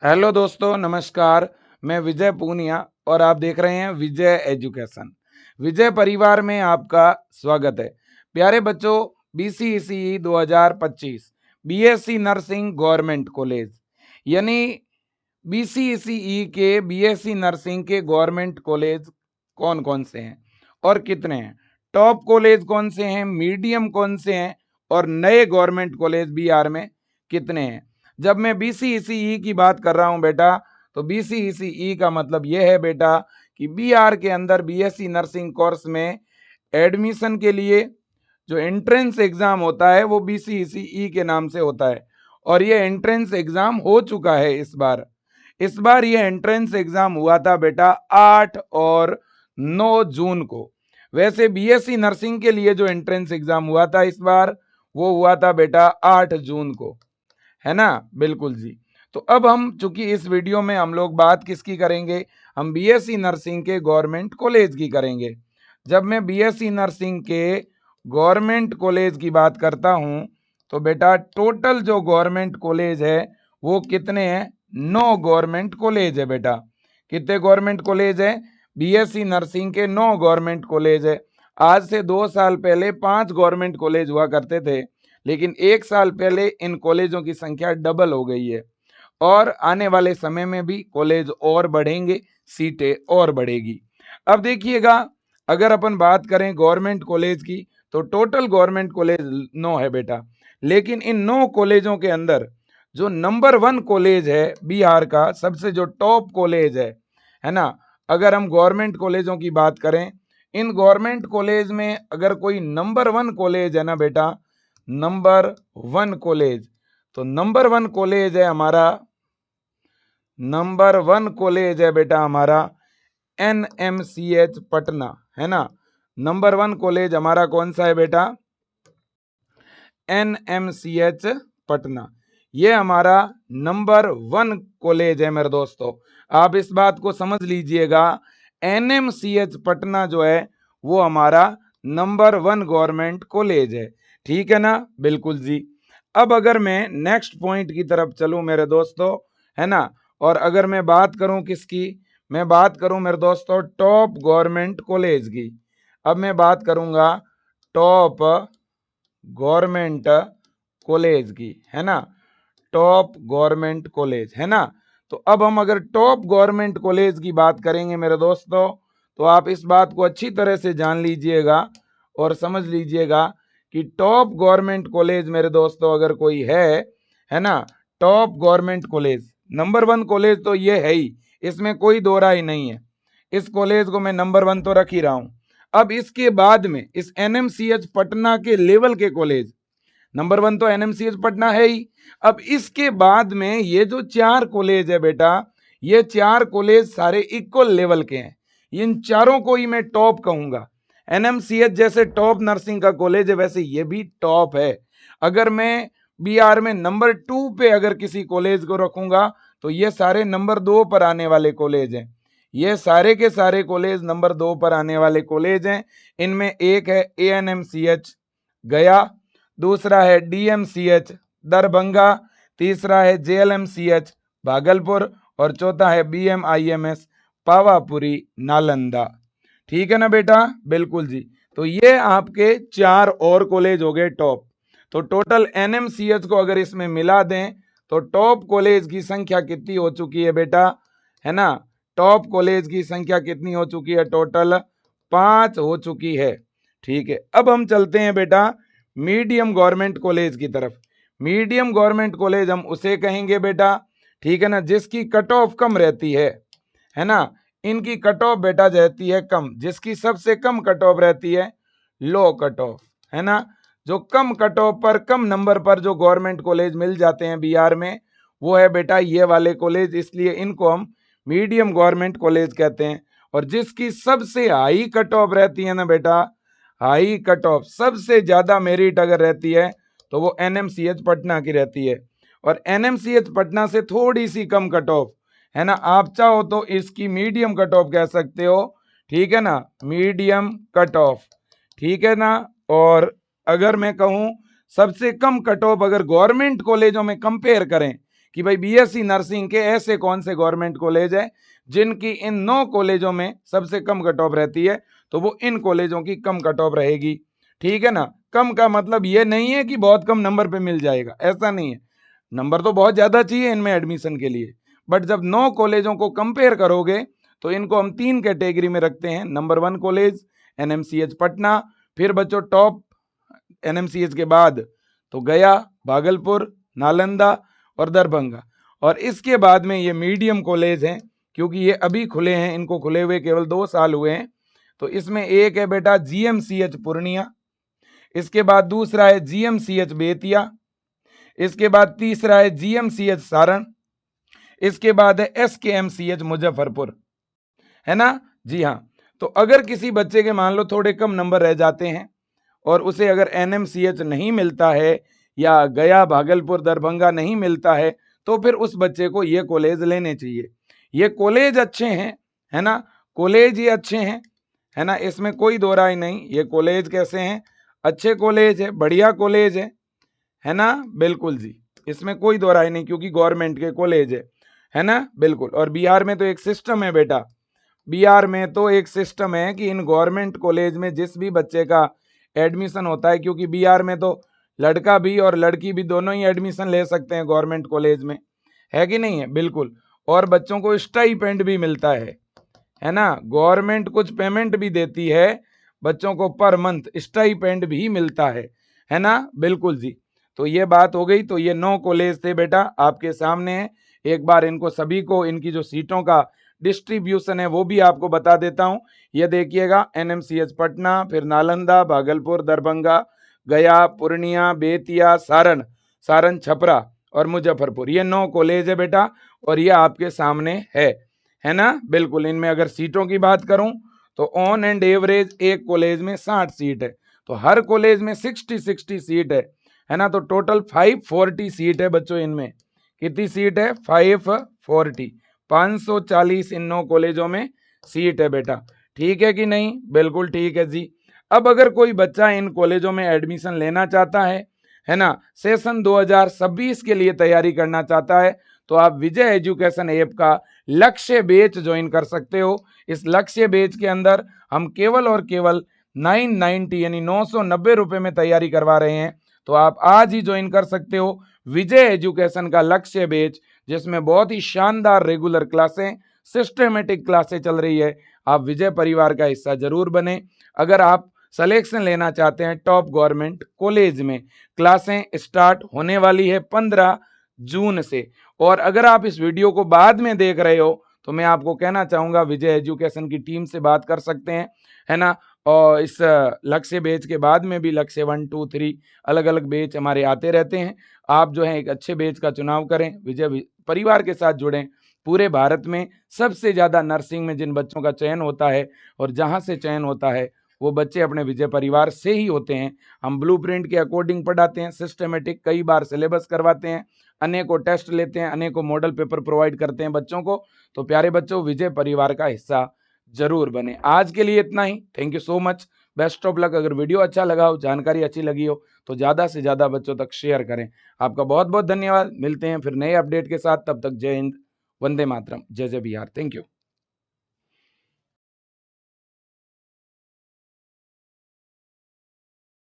Hello दोस्तों, नमस्कार। मैं विजय पूनिया और आप देख रहे हैं विजय एजुकेशन। विजय परिवार में आपका स्वागत है। प्यारे बच्चों, BCEC 2025 BSc nursing government college यानी बीसीईसी के बीएससी नर्सिंग के गवर्नमेंट कॉलेज कौन कौन से हैं और कितने हैं, टॉप कॉलेज कौन से हैं, मीडियम कौन से हैं और नए गवर्नमेंट कॉलेज बिहार में कितने हैं। जब मैं बीसीईसी की बात कर रहा हूं बेटा, तो बीसीईसी का मतलब यह है बेटा कि बिहार के अंदर बीएससी नर्सिंग कोर्स में एडमिशन के लिए जो एंट्रेंस एग्जाम होता है वो बीसीईसी के नाम से होता है। और ये एंट्रेंस एग्जाम हो चुका है इस बार ये एंट्रेंस एग्जाम हुआ था बेटा 8 और 9 जून को। वैसे बीएससी नर्सिंग के लिए जो एंट्रेंस एग्जाम हुआ था इस बार वो हुआ था बेटा 8 जून को, है ना। बिल्कुल जी। तो अब हम चूंकि इस वीडियो में हम लोग बात किसकी करेंगे, हम बीएससी नर्सिंग के गवर्नमेंट कॉलेज की करेंगे। जब मैं बीएससी नर्सिंग के गवर्नमेंट कॉलेज की बात करता हूं तो बेटा टोटल जो गवर्नमेंट कॉलेज है वो कितने हैं, 9 गवर्नमेंट कॉलेज है बेटा। कितने गवर्नमेंट कॉलेज है, बीएससी नर्सिंग के 9 गवर्नमेंट कॉलेज है। आज से 2 साल पहले 5 गवर्नमेंट कॉलेज हुआ करते थे, लेकिन 1 साल पहले इन कॉलेजों की संख्या डबल हो गई है और आने वाले समय में भी कॉलेज और बढ़ेंगे, सीटें और बढ़ेगी। अब देखिएगा, अगर अपन बात करें गवर्नमेंट कॉलेज की तो टोटल गवर्नमेंट कॉलेज 9 है बेटा, लेकिन इन 9 कॉलेजों के अंदर जो नंबर 1 कॉलेज है बिहार का, सबसे जो टॉप कॉलेज है ना। अगर हम गवर्नमेंट कॉलेजों की बात करें, इन गवर्नमेंट कॉलेज में अगर कोई नंबर 1 कॉलेज है ना बेटा, नंबर 1 कॉलेज, तो नंबर 1 कॉलेज है हमारा, नंबर 1 कॉलेज है बेटा हमारा एनएमसीएच पटना, है ना। नंबर 1 कॉलेज हमारा कौन सा है बेटा, एनएमसीएच पटना। ये हमारा नंबर 1 कॉलेज है मेरे दोस्तों। आप इस बात को समझ लीजिएगा, एनएमसीएच पटना जो है वो हमारा नंबर 1 गवर्नमेंट कॉलेज है। ठीक है ना, बिल्कुल जी। अब अगर मैं नेक्स्ट पॉइंट की तरफ चलूं मेरे दोस्तों, है ना, और अगर मैं बात करूं किसकी, मैं बात करूं मेरे दोस्तों टॉप गवर्नमेंट कॉलेज की। अब मैं बात करूंगा टॉप गवर्नमेंट कॉलेज की, है ना, टॉप गवर्नमेंट कॉलेज, है ना। तो अब हम अगर टॉप गवर्नमेंट कॉलेज की बात करेंगे मेरे दोस्तों, तो आप इस बात को अच्छी तरह से जान लीजिएगा और समझ लीजिएगा कि टॉप गवर्नमेंट कॉलेज मेरे दोस्तों अगर कोई है ना, top government college number 1 college तो ये है ही, इसमें कोई दो राय नहीं है। इस कॉलेज को मैं नंबर 1 तो रख ही रहा हूं। अब इसके बाद में इस एनएमसीएच पटना के लेवल के कॉलेज, नंबर 1 तो एनएमसीएच पटना है ही। अब इसके बाद में ये जो 4 कॉलेज है बेटा, ये 4 कॉलेज सारे इक्वल लेवल के हैं। इन चारों को ही मैं टॉप कहूंगा। एनएमसीएच जैसे टॉप नर्सिंग का कॉलेज है, वैसे ये भी टॉप है। अगर मैं बिहार में नंबर 2 पे अगर किसी कॉलेज को रखूंगा तो ये सारे नंबर 2 पर आने वाले कॉलेज हैं। ये सारे के सारे कॉलेज नंबर 2 पर आने वाले कॉलेज हैं। इनमें एक है एएनएमसीएच गया, दूसरा है डीएमसीएच दरभंगा, तीसरा है जेएलएमसीएच भागलपुर और चौथा है बीएमआईएमएस पावापुरी नालंदा। ठीक है ना बेटा, बिल्कुल जी। तो ये आपके 4 और कॉलेज हो गए टॉप। तो टोटल एनएमसीएच को अगर इसमें मिला दें तो टॉप कॉलेज की संख्या कितनी हो चुकी है बेटा, है ना। टॉप कॉलेज की संख्या कितनी हो चुकी है, टोटल 5 हो चुकी है। ठीक है, अब हम चलते हैं बेटा मीडियम गवर्नमेंट कॉलेज की तरफ। मीडियम गवर्नमेंट कॉलेज हम उसे कहेंगे बेटा, ठीक है ना, जिसकी कट ऑफ कम रहती है ना। इनकी कट ऑफ बेटा रहती है कम, जिसकी सबसे कम कट ऑफ रहती है लो कट ऑफ, है ना। जो कम कट ऑफ पर कम नंबर पर जो गवर्नमेंट कॉलेज मिल जाते हैं बिहार में, वो है बेटा ये वाले कॉलेज, इसलिए इनको हम मीडियम गवर्नमेंट कॉलेज कहते हैं। और जिसकी सबसे हाई कट ऑफ रहती है ना बेटा, हाई कट ऑफ सबसे ज्यादा मेरिट अगर रहती है तो वो एनएमसीएच पटना की रहती है। और एनएमसीएच पटना से थोड़ी सी कम कट ऑफ, है ना, आप चाहो तो इसकी मीडियम कट ऑफ कह सकते हो। ठीक है ना, मीडियम कट ऑफ, ठीक है ना। और अगर मैं कहूं सबसे कम कट ऑफ अगर गवर्नमेंट कॉलेजों में कंपेयर करें कि भाई बीएससी नर्सिंग के ऐसे कौन से गवर्नमेंट कॉलेज है जिनकी इन 9 कॉलेजों में सबसे कम कट ऑफ रहती है, तो वो इन कॉलेजों की कम कट ऑफ रहेगी। ठीक है ना। कम का मतलब ये नहीं है कि बहुत कम नंबर पे मिल जाएगा, ऐसा नहीं है। नंबर तो बहुत ज्यादा चाहिए इनमें एडमिशन के लिए, बट जब 9 कॉलेजों को कंपेयर करोगे तो इनको हम 3 कैटेगरी में रखते हैं। नंबर 1 कॉलेज एनएमसीएच पटना, फिर बच्चों टॉप एनएमसीएच के बाद तो गया, भागलपुर, नालंदा और दरभंगा, और इसके बाद में ये मीडियम कॉलेज हैं क्योंकि ये अभी खुले हैं, इनको खुले हुए केवल 2 साल हुए हैं। तो इसमें एक है बेटा जीएमसीएच पूर्णिया, इसके बाद दूसरा है जीएमसीएच बेतिया, इसके बाद तीसरा है जीएमसीएच सारण, इसके बाद है एसकेएमसीएच मुजफ्फरपुर, है ना। जी हाँ। तो अगर किसी बच्चे के मान लो थोड़े कम नंबर रह जाते हैं और उसे अगर एनएमसीएच नहीं मिलता है या गया, भागलपुर, दरभंगा नहीं मिलता है, तो फिर उस बच्चे को ये कॉलेज लेने चाहिए। ये कॉलेज अच्छे हैं, है ना, कॉलेज ये अच्छे हैं, है ना, इसमें कोई दो राय नहीं। ये कॉलेज कैसे हैं, अच्छे कॉलेज है, बढ़िया कॉलेज है ना, बिल्कुल जी, इसमें कोई दो राय नहीं क्योंकि गवर्नमेंट के कॉलेज है ना, बिल्कुल। और बिहार में तो एक सिस्टम है बेटा, बिहार में तो एक सिस्टम है कि इन गवर्नमेंट कॉलेज में जिस भी बच्चे का एडमिशन होता है, क्योंकि बिहार में तो लड़का भी और लड़की भी दोनों ही एडमिशन ले सकते हैं गवर्नमेंट कॉलेज में, है कि नहीं है, बिल्कुल। और बच्चों को स्टाइपेंड भी मिलता है ना, गवर्नमेंट कुछ पेमेंट भी देती है बच्चों को, पर मंथ स्टाइपेंड भी मिलता है ना, बिल्कुल जी। तो ये बात हो गई। तो ये 9 कॉलेज थे बेटा, आपके सामने है। एक बार इनको सभी को इनकी जो सीटों का डिस्ट्रीब्यूशन है वो भी आपको बता देता हूं। ये देखिएगा, एनएमसीएच पटना, फिर नालंदा, भागलपुर, दरभंगा, गया, पूर्णिया, बेतिया, सारण, छपरा और मुजफ्फरपुर, ये 9 कॉलेज है बेटा, और ये आपके सामने है ना, बिल्कुल। इनमें अगर सीटों की बात करूं तो ऑन एंड एवरेज एक कॉलेज में 60 सीट है, तो हर कॉलेज में 60 सीट है ना। तो टोटल 540 सीट है बच्चों इनमें। कितनी सीट है, 540, 540 इन 9 कॉलेजों में सीट है बेटा। ठीक है कि नहीं, बिल्कुल ठीक है जी। अब अगर कोई बच्चा इन कॉलेजों में एडमिशन लेना चाहता है ना, सेशन 2026 के लिए तैयारी करना चाहता है, तो आप विजय एजुकेशन ऐप का लक्ष्य बैच ज्वाइन कर सकते हो। इस लक्ष्य बैच के अंदर हम केवल और केवल 990 यानी 990 रुपए में तैयारी करवा रहे हैं। तो आप आज ही ज्वाइन कर सकते हो विजय एजुकेशन का लक्ष्य बैच, जिसमें बहुत ही शानदार रेगुलर क्लासें, सिस्टमेटिक क्लासें चल रही है। आप विजय परिवार का हिस्सा जरूर बने। अगर आप सिलेक्शन लेना चाहते हैं टॉप गवर्नमेंट कॉलेज में, क्लासें स्टार्ट होने वाली है 15 जून से। और अगर आप इस वीडियो को बाद में देख रहे हो तो मैं आपको कहना चाहूंगा विजय एजुकेशन की टीम से बात कर सकते हैं, है ना। और इस लक्ष्य बैच के बाद में भी लक्ष्य 1, 2, 3 अलग अलग बैच हमारे आते रहते हैं। आप जो है एक अच्छे बैच का चुनाव करें, विजय परिवार के साथ जुड़ें। पूरे भारत में सबसे ज्यादा नर्सिंग में जिन बच्चों का चयन होता है और जहां से चयन होता है वो बच्चे अपने विजय परिवार से ही होते हैं। हम ब्लूप्रिंट के अकॉर्डिंग पढ़ाते हैं, सिस्टमेटिक कई बार सिलेबस करवाते हैं, अनेकों टेस्ट लेते हैं, अनेकों मॉडल पेपर प्रोवाइड करते हैं बच्चों को। तो प्यारे बच्चों, विजय परिवार का हिस्सा जरूर बने। आज के लिए इतना ही, thank you so much, best of luck. अगर वीडियो अच्छा लगा हो, जानकारी अच्छी लगी हो तो ज्यादा से ज्यादा बच्चों तक शेयर करें। आपका बहुत बहुत धन्यवाद। मिलते हैं फिर नए अपडेट के साथ, तब तक जय हिंद, वंदे मातरम, जय जय बिहार, थैंक यू।